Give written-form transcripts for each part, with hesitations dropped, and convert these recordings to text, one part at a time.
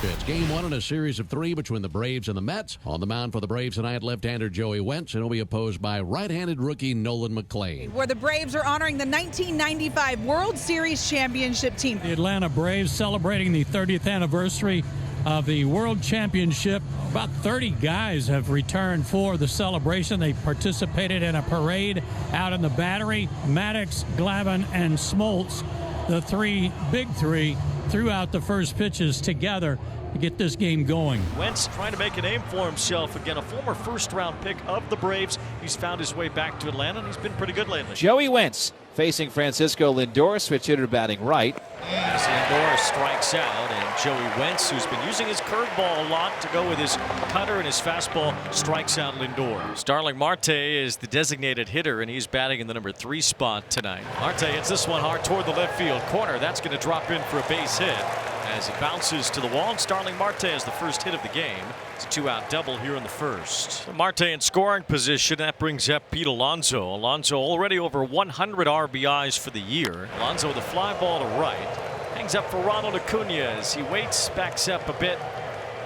It's game one in a series of three between the Braves and the Mets. On the mound for the Braves tonight, left-hander Joey Wentz, and he'll be opposed by right-handed rookie Nolan McLean. Where the Braves are honoring the 1995 World Series championship team. The Atlanta Braves celebrating the 30th anniversary of the World Championship. About 30 guys have returned for the celebration. They participated in a parade out in the Battery. Maddox, Glavine, and Smoltz, the big three, threw out the first pitches together to get this game going. Wentz trying to make a name for himself. Again, a former first-round pick of the Braves. He's found his way back to Atlanta, and he's been pretty good lately. Joey Wentz facing Francisco Lindor, switch hitter batting right. As Lindor strikes out, and Joey Wentz, who's been using his curveball a lot to go with his cutter and his fastball, strikes out Lindor. Starling Marte is the designated hitter, and he's batting in the number 3 spot tonight. Marte hits this one hard toward the left field corner. That's going to drop in for a base hit as it bounces to the wall, and Starling Marte has the first hit of the game. It's a 2-out double here in the first. Marte in scoring position. That brings up Pete Alonso. Alonso already over 100 RBIs for the year. Alonso with a fly ball to right. Hangs up for Ronald Acuna as he waits, backs up a bit,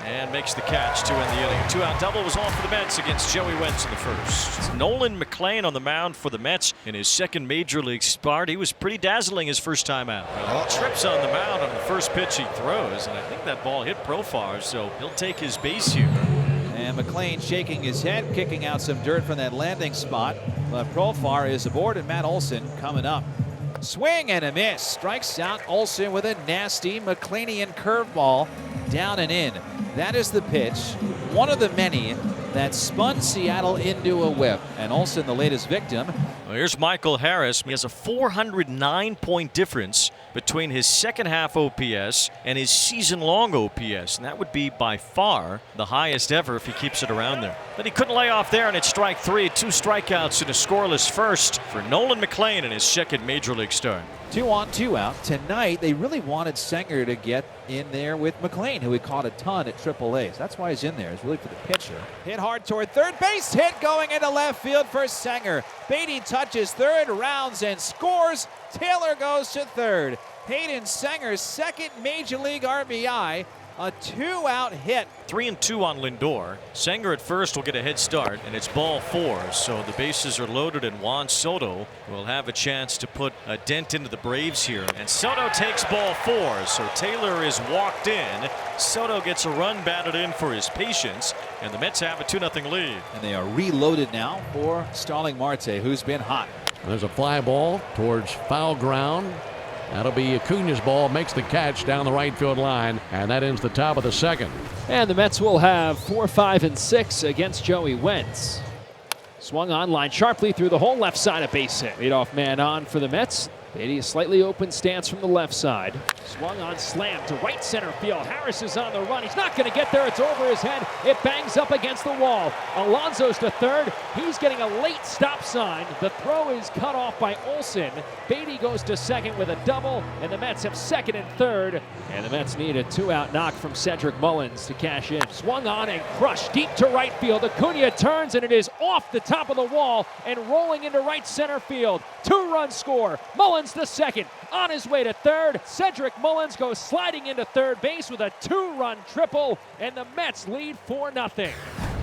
and makes the catch to end the inning. A 2-out double was all for the Mets against Joey Wentz in the first. It's Nolan McLean on the mound for the Mets in his second major league start. He was pretty dazzling his first time out. Trips on the mound on the first pitch he throws, and I think that ball hit Profar, so he'll take his base here. And McLean shaking his head, kicking out some dirt from that landing spot. But Profar is aboard, and Matt Olson coming up. Swing and a miss. Strikes out Olson with a nasty McLeanian curveball down and in. That is the pitch, one of the many that spun Seattle into a whip. And Olson, the latest victim. Well, here's Michael Harris. He has a 409-point difference between his second half OPS and his season-long OPS. And that would be by far the highest ever if he keeps it around there. But he couldn't lay off there, and it's strike 3. 2 strikeouts and a scoreless first for Nolan McLean in his second major league start. 2 on, 2 out. Tonight, they really wanted Senger to get in there with McLean, who he caught a ton at AAA. So that's why he's in there. It's really for the pitcher. Hit hard toward third base. Hit going into left field for Senger. Beatty touches third, rounds and scores. Taylor goes to third. Hayden Senger's second major league RBI. A 2-out hit. 3-2 on Lindor. Senger at first will get a head start, and it's ball 4. So the bases are loaded, and Juan Soto will have a chance to put a dent into the Braves here. And Soto takes ball 4. So Taylor is walked in. Soto gets a run batted in for his patience, and the Mets have a 2-0 lead. And they are reloaded now for Starling Marte, who's been hot. There's a fly ball towards foul ground. That'll be Acuna's ball, makes the catch down the right field line, and that ends the top of the second. And the Mets will have 4, 5, and 6 against Joey Wentz. Swung on, line sharply through the whole left side, a base hit. Leadoff man on for the Mets. Beatty, a slightly open stance from the left side. Swung on, slam to right center field. Harris is on the run. He's not going to get there. It's over his head. It bangs up against the wall. Alonso's to third. He's getting a late stop sign. The throw is cut off by Olson. Beatty goes to second with a double, and the Mets have second and third. And the Mets need a 2-out knock from Cedric Mullins to cash in. Swung on and crushed deep to right field. Acuna turns, and it is off the top of the wall and rolling into right center field. 2-run score. Mullins to second. On his way to third, Cedric Mullins goes sliding into third base with a 2-run triple, and the Mets lead 4-0.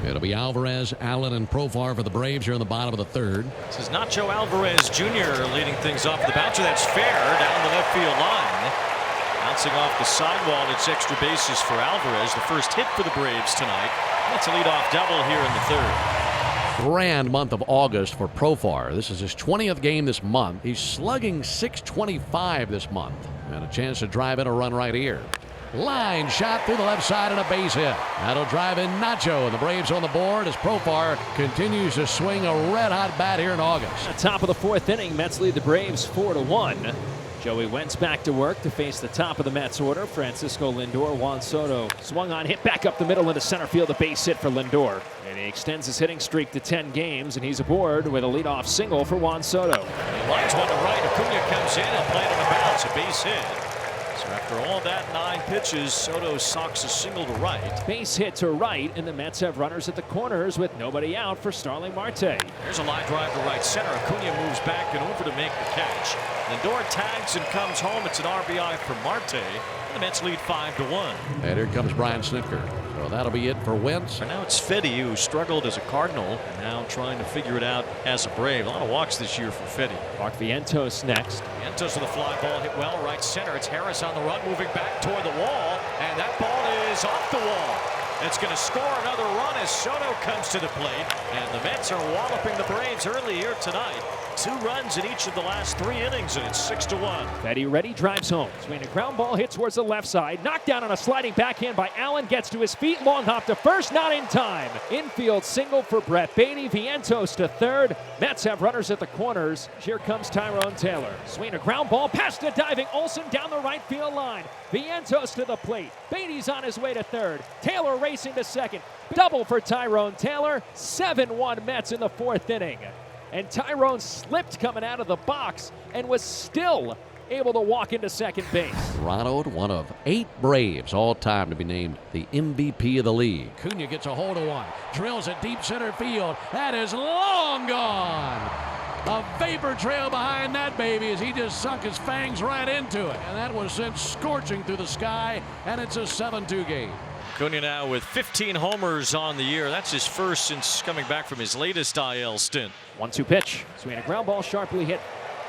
It'll be Alvarez, Allen, and Profar for the Braves here in the bottom of the third. This is Nacho Alvarez Jr. leading things off the bouncer. That's fair down the left field line. Bouncing off the sidewall, it's extra bases for Alvarez. The first hit for the Braves tonight. That's a leadoff double here in the third. Grand month of August for Profar. This is his 20th game this month. He's slugging .625 this month. And a chance to drive in a run right here. Line shot through the left side and a base hit. That'll drive in Nacho, and the Braves on the board as Profar continues to swing a red-hot bat here in August. At top of the 4th inning, Mets lead the Braves 4-1. Joey Wentz back to work to face the top of the Mets order. Francisco Lindor, Juan Soto swung on, hit back up the middle into center field, a base hit for Lindor. And he extends his hitting streak to 10 games, and he's aboard with a leadoff single for Juan Soto. He lines one to right. Acuna comes in and played on a bounce, a base hit. So after all that 9 pitches, Soto socks a single to right. Base hit to right, and the Mets have runners at the corners with nobody out for Starling Marte. There's a line drive to right center. Acuna moves back and over to make the catch. Lindor tags and comes home. It's an RBI for Marte. And the Mets lead 5-1. And here comes Brian Snitker. So that'll be it for Wentz. And now it's Fedde, who struggled as a Cardinal, and now trying to figure it out as a Brave. A lot of walks this year for Fedde. Mark Vientos next. Vientos with a fly ball hit well right center. It's Harris on the run, moving back toward the wall, and that ball is off the wall. It's going to score another run as Soto comes to the plate, and the Mets are walloping the Braves early here tonight. 2 runs in each of the last 3 innings, and it's 6-1. Fedde ready, drives home. Swinging a ground ball, hit towards the left side. Knocked down on a sliding backhand by Allen. Gets to his feet. Long hop to first, not in time. Infield single for Brett Beatty. Vientos to third. Mets have runners at the corners. Here comes Tyrone Taylor. Swinging a ground ball, past a diving Olsen down the right field line. Vientos to the plate. Beatty's on his way to third. Taylor racing to second. Double for Tyrone Taylor. 7-1 Mets in the 4th inning. And Tyrone slipped coming out of the box and was still able to walk into second base. Ronald, one of 8 Braves all time to be named the MVP of the league. Cunha gets a hold of one, drills it deep center field. That is long gone. A vapor trail behind that baby as he just sunk his fangs right into it. And that was sent scorching through the sky, and it's a 7-2 game. Cunha now with 15 homers on the year. That's his first since coming back from his latest IL stint. 1-2 pitch. Swinging a ground ball, sharply hit.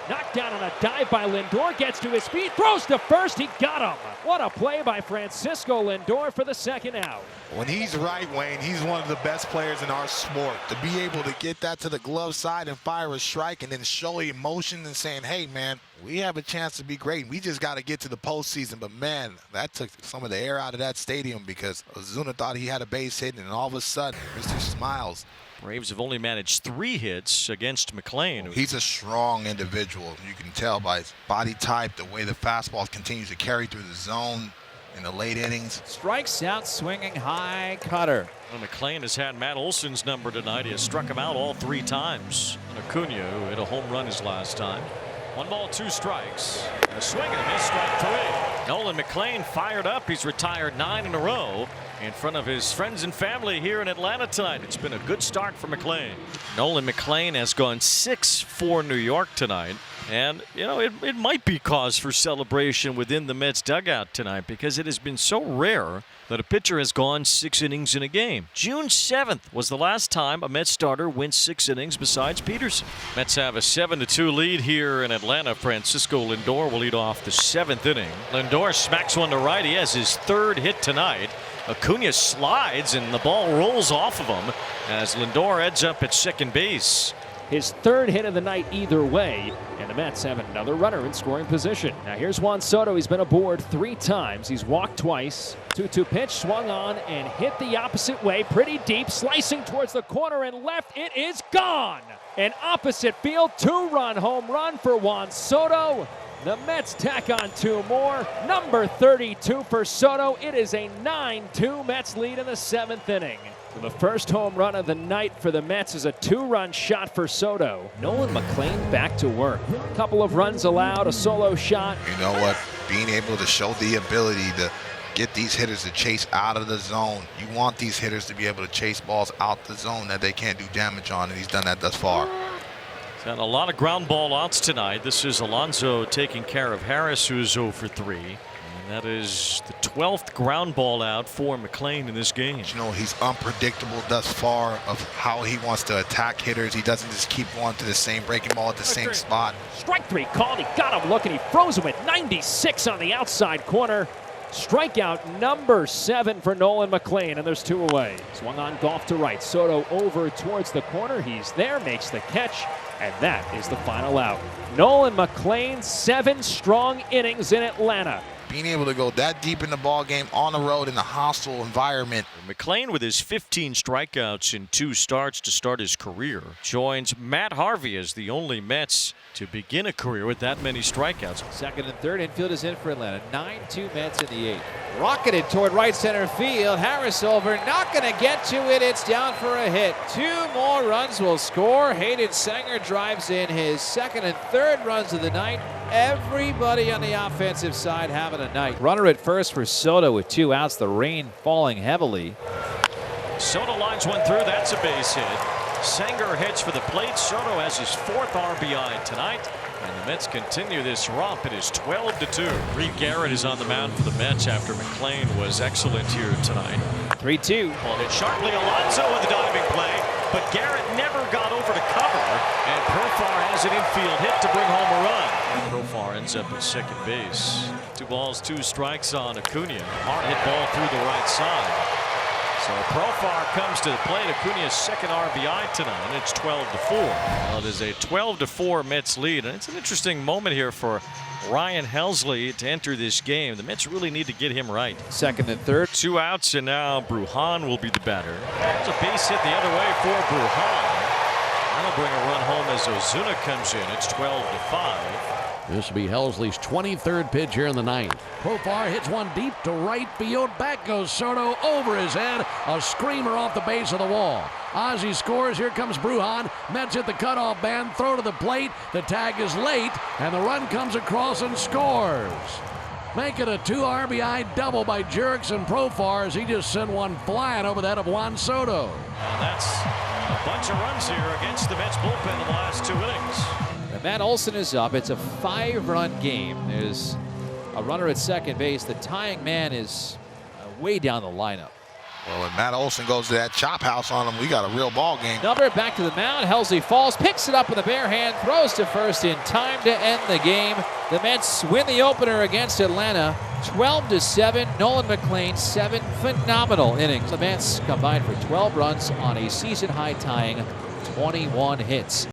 Knocked down on a dive by Lindor. Gets to his feet. Throws to first. He got him. What a play by Francisco Lindor for the 2nd out. When he's right, Wayne, he's one of the best players in our sport. To be able to get that to the glove side and fire a strike and then show emotion and saying, hey, man, we have a chance to be great. We just got to get to the postseason. But, man, that took some of the air out of that stadium because Ozuna thought he had a base hit, and all of a sudden, Mr. Smiles. Braves have only managed 3 hits against McLean. He's a strong individual. You can tell by his body type, the way the fastball continues to carry through the zone in the late innings. Strikes out, swinging high cutter. Well, McLean has had Matt Olson's number tonight. He has struck him out all 3 times. And Acuna, who hit a home run his last time. 1 ball, 2 strikes. And a swing and a miss, strike 3. Nolan McLean fired up. He's retired 9 in a row in front of his friends and family here in Atlanta tonight. It's been a good start for McLean. Nolan McLean has gone 6 for New York tonight. And, you know, it might be cause for celebration within the Mets dugout tonight because it has been so rare that a pitcher has gone 6 innings in a game. June 7th was the last time a Mets starter went 6 innings besides Peterson. Mets have a 7-2 lead here in Atlanta. Francisco Lindor will lead off the 7th inning. Lindor smacks one to right. He has his 3rd hit tonight. Acuna slides and the ball rolls off of him as Lindor ends up at second base. His 3rd hit of the night either way, and the Mets have another runner in scoring position. Now here's Juan Soto. He's been aboard 3 times. He's walked twice. 2-2 pitch, swung on and hit the opposite way, pretty deep, slicing towards the corner and left. It is gone. An opposite field 2-run home run for Juan Soto. The Mets tack on 2 more. Number 32 for Soto. It is a 9-2 Mets lead in the 7th inning. The first home run of the night for the Mets is a 2-run shot for Soto. Nolan McLean back to work. A couple of runs allowed, a solo shot. You know what? Being able to show the ability to get these hitters to chase out of the zone. You want these hitters to be able to chase balls out the zone that they can't do damage on, and he's done that thus far. He's had a lot of ground ball outs tonight. This is Alonso taking care of Harris, who's 0 for 3. That is the 12th ground ball out for McLean in this game. You know, he's unpredictable thus far of how he wants to attack hitters. He doesn't just keep going to the same breaking ball at the same spot. Strike 3 called. He got him looking. He froze him at 96 on the outside corner. Strikeout number 7 for Nolan McLean, and there's 2 away. Swung on, golf to right. Soto over towards the corner. He's there, makes the catch, and that is the final out. Nolan McLean, 7 strong innings in Atlanta. Being able to go that deep in the ball game on the road in a hostile environment. McLean, with his 15 strikeouts in 2 starts to start his career, joins Matt Harvey as the only Mets to begin a career with that many strikeouts. 2nd and 3rd, infield is in for Atlanta. 9-2 Mets in the 8th. Rocketed toward right center field. Harris over, not going to get to it. It's down for a hit. 2 more runs will score. Hayden Sanger drives in his 2nd and 3rd runs of the night. Everybody on the offensive side having a night. Runner at first for Soto with 2 outs. The rain falling heavily. Soto lines one through. That's a base hit. Sanger heads for the plate. Soto has his 4th RBI tonight. And the Mets continue this romp. It is 12-2. Reed Garrett is on the mound for the Mets after McClain was excellent here tonight. 3-2. Ball hit sharply. Alonso with the diving play, but Garrett never got over to cover. And Profar has an infield hit to bring home a run. Profar ends up at second base. 2 balls, 2 strikes on Acuna. Hard hit ball through the right side. So Profar comes to the plate. Acuna's second RBI tonight, and it's 12-4. Well, it is a 12-4 Mets lead, and it's an interesting moment here for Ryan Helsley to enter this game. The Mets really need to get him right. Second and third. 2 outs, and now Brujan will be the batter. There's a base hit the other way for Brujan. That'll bring a run home as Ozuna comes in. It's 12-5. This will be Helsley's 23rd pitch here in the 9th. Profar hits one deep to right field. Back goes Soto over his head. A screamer off the base of the wall. Ozzie scores. Here comes Brujan. Mets hit the cutoff band. Throw to the plate. The tag is late, and the run comes across and scores. Make it a 2 RBI double by Jurickson Profar as he just sent one flying over the head of Juan Soto. And that's a bunch of runs here against the Mets bullpen in the last 2 innings. Matt Olson is up. It's a 5-run game. There's a runner at second base. The tying man is way down the lineup. Well, when Matt Olson goes to that chop house on him, we got a real ball game. Number back to the mound. Helsley falls, picks it up with a bare hand, throws to first in time to end the game. The Mets win the opener against Atlanta, 12-7. Nolan McClain, 7 phenomenal innings. The Mets combined for 12 runs on a season-high tying 21 hits.